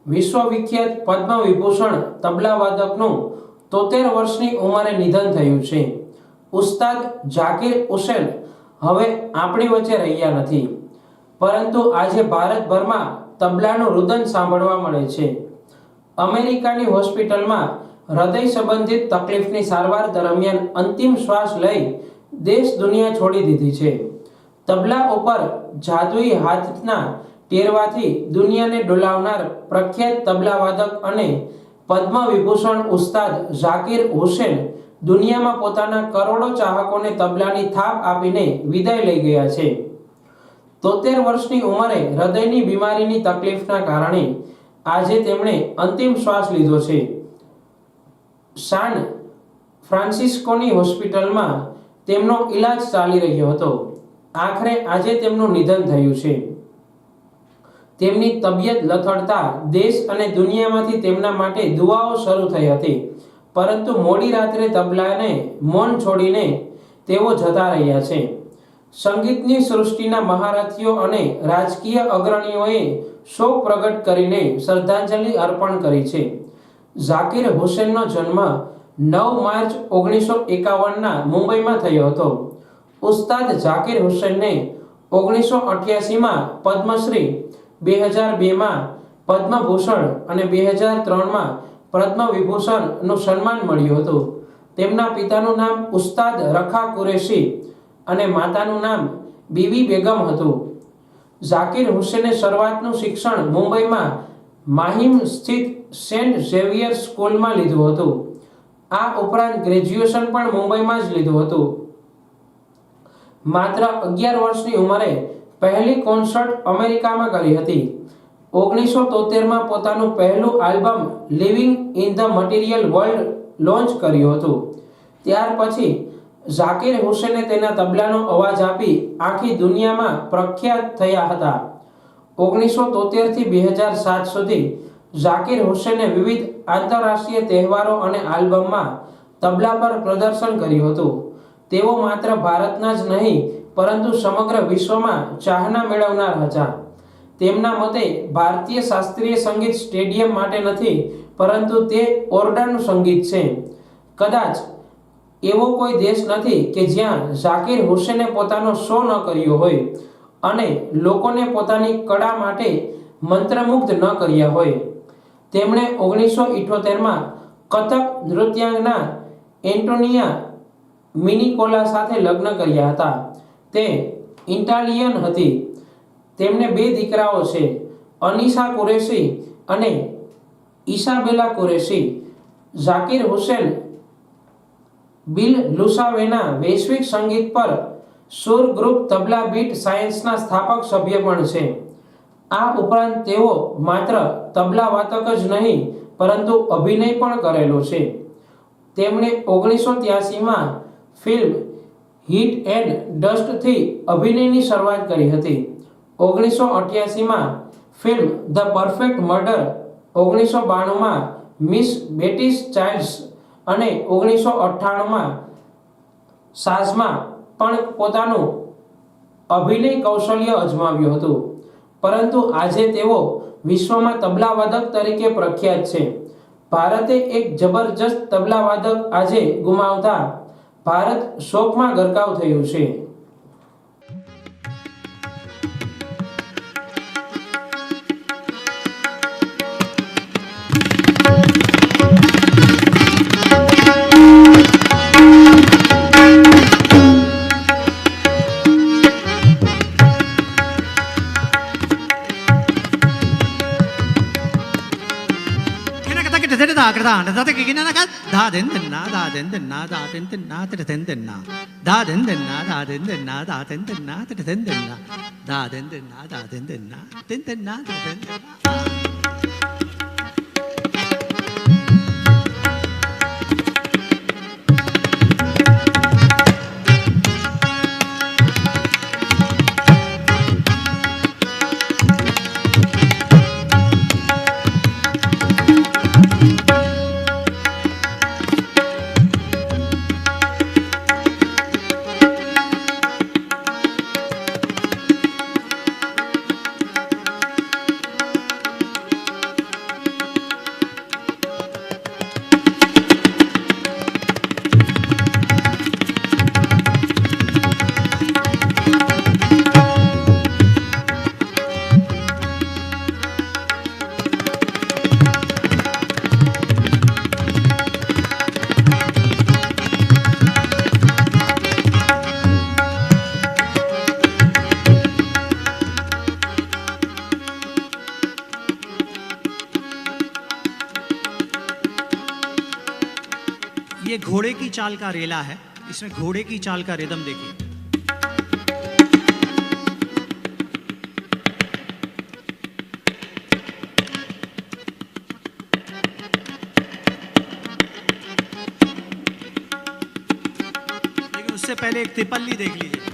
વિશ્વવિખ્યાત પદ્મ વિભૂષણ તબલાવાદકનું 73 વર્ષની ઉંમરે નિધન થયું છે. ઉસ્તાદ ઝાકિર હુસેન હવે આપણી વચ્ચે રહ્યા નથી, પરંતુ આજે ભારતભરમાં તબલાનું રુદન સાંભળવા મળે છે. અમેરિકાની હોસ્પિટલમાં હૃદય સંબંધિત તકલીફની સારવાર દરમિયાન અંતિમ શ્વાસ લઈ દેશ દુનિયા છોડી દીધી છે. તબલા ઉપર જાદુઈ હાથના ટેરવાથી દુનિયાને ડોલાવનાર પ્રખ્યાત તબલાવાદક અને પદ્મ વિભૂષણ ઉસ્તાદ ઝાકિર હુસેન દુનિયામાં પોતાના કરોડો ચાહકોને તબલાની થાપ આપીને વિદાય લઈ ગયા છે. 73 વર્ષની ઉંમરે હૃદયની બીમારીની તકલીફના કારણે આજે તેમણે અંતિમ શ્વાસ લીધો છે. સાન ફ્રાન્સિસ્કોની હોસ્પિટલમાં તેમનો ઈલાજ ચાલી રહ્યો હતો. આખરે આજે તેમનું નિધન થયું છે. તેમની તબિયત લથડતા દેશ અને દુનિયામાંથી તેમના માટે દુઆઓ શરૂ થઈ હતી, પરંતુ મોડી રાત્રે તબલાને મૌન છોડીને તેઓ જતા રહ્યા છે. સંગીતની સૃષ્ટિના મહારથીઓ અને રાજકીય અગ્રણીઓએ શોક પ્રગટ કરીને શ્રદ્ધાંજલિ અર્પણ કરી છે. ઝાકિર હુસેનનો જન્મ 9 માર્ચ 1951ના મુંબઈમાં થયો હતો. ઉસ્તાદ ઝાકિર હુસેનને 1988માં પદ્મશ્રી, 2002માં પદ્મભૂષણ અને 2003માં પદ્મ વિભૂષણનું સન્માન મળ્યું હતું. તેમના પિતાનું નામ ઉસ્તાદ રખા કુરેશી અને માતાનું નામ બીવી બેગમ હતું. ઝાકિર હુસેને શરૂઆતનું શિક્ષણ મુંબઈમાં માહિમ સ્થિત સેન્ટ ઝેવિયર સ્કૂલમાં લીધું હતું. આ ઉપરાંત ગ્રેજ્યુએશન પણ મુંબઈમાં જ લીધું હતું. માત્ર 11 વર્ષની ઉંમરે પહેલી કોન્સર્ટ અમેરિકામાં કરી હતી. 1973માં પોતાનું પહેલું album living in the material world launch કર્યું હતું. ત્યાર પછી ઝાકિર હુસેને તેના તબલાનો અવાજ આપી આખી દુનિયામાં પ્રખ્યાત થયા હતા. 1973થી 2007 સુધી ઝાકિર હુસેને વિવિધ આંતરરાષ્ટ્રીય તહેવારો અને આલ્બમમાં તબલા પર પ્રદર્શન કર્યું હતું. તેઓ માત્ર ભારતના જ નહીં, પરંતુ સમગ્ર વિશ્વમાં ચાહના મેળવનાર હતા. તેમના મતે ભારતીય શાસ્ત્રીય સંગીત સ્ટેડિયમ માટે નથી, પરંતુ તે ઓરડાનું સંગીત છે. કદાચ એવો કોઈ દેશ નથી કે જ્યાં ઝાકિર હુસેને પોતાનો શો ન કર્યો હોય અને લોકોને પોતાની કળા માટે મંત્રમુગ્ધ ન કર્યા હોય. તેમણે 1978માં કથક નૃત્યાંગના એન્ટોનિયા મિનિકોલા સાથે લગ્ન કર્યા હતા. તે ઇટાલિયન હતી. તેમને 2 દીકરાઓ છે, અનીસા કુરેશી અને ઇસાબેલા કુરેશી. ઝાકિર હુસેન બિલ લુસાવેના વૈશ્વિક સંગીત પર સુર ગ્રુપ તબલા બીટ સાયન્સના સ્થાપક સભ્ય પણ છે. આ ઉપરાંત તેઓ માત્ર તબલા વાદક જ નહીં, પરંતુ અભિનય પણ કરેલો છે. તેમણે 1983માં ફિલ્મ હિટ એન્ડ ડસ્ટથી અભિનયની શરૂઆત કરી હતી. 1988માં ફિલ્મ ધ પરફેક્ટ મર્ડર, 1992માં મિસ બેટીસ ચાઇલ્ડ્સ અને 1998માં સાઝમાં પણ પોતાનું અભિનય કૌશલ્ય અજમાવ્યું હતું. પરંતુ આજે તેઓ વિશ્વમાં તબલાવાદક તરીકે પ્રખ્યાત છે. ભારતે એક જબરજસ્ત તબલાવાદક આજે ગુમાવતા ભારત શોકમાં ગરકાવ થયું છે. ये घोड़े की चाल का रेला है, इसमें घोड़े की चाल का रिदम देखिए। लेकिन उससे पहले एक तिपल्ली देख लीजिए।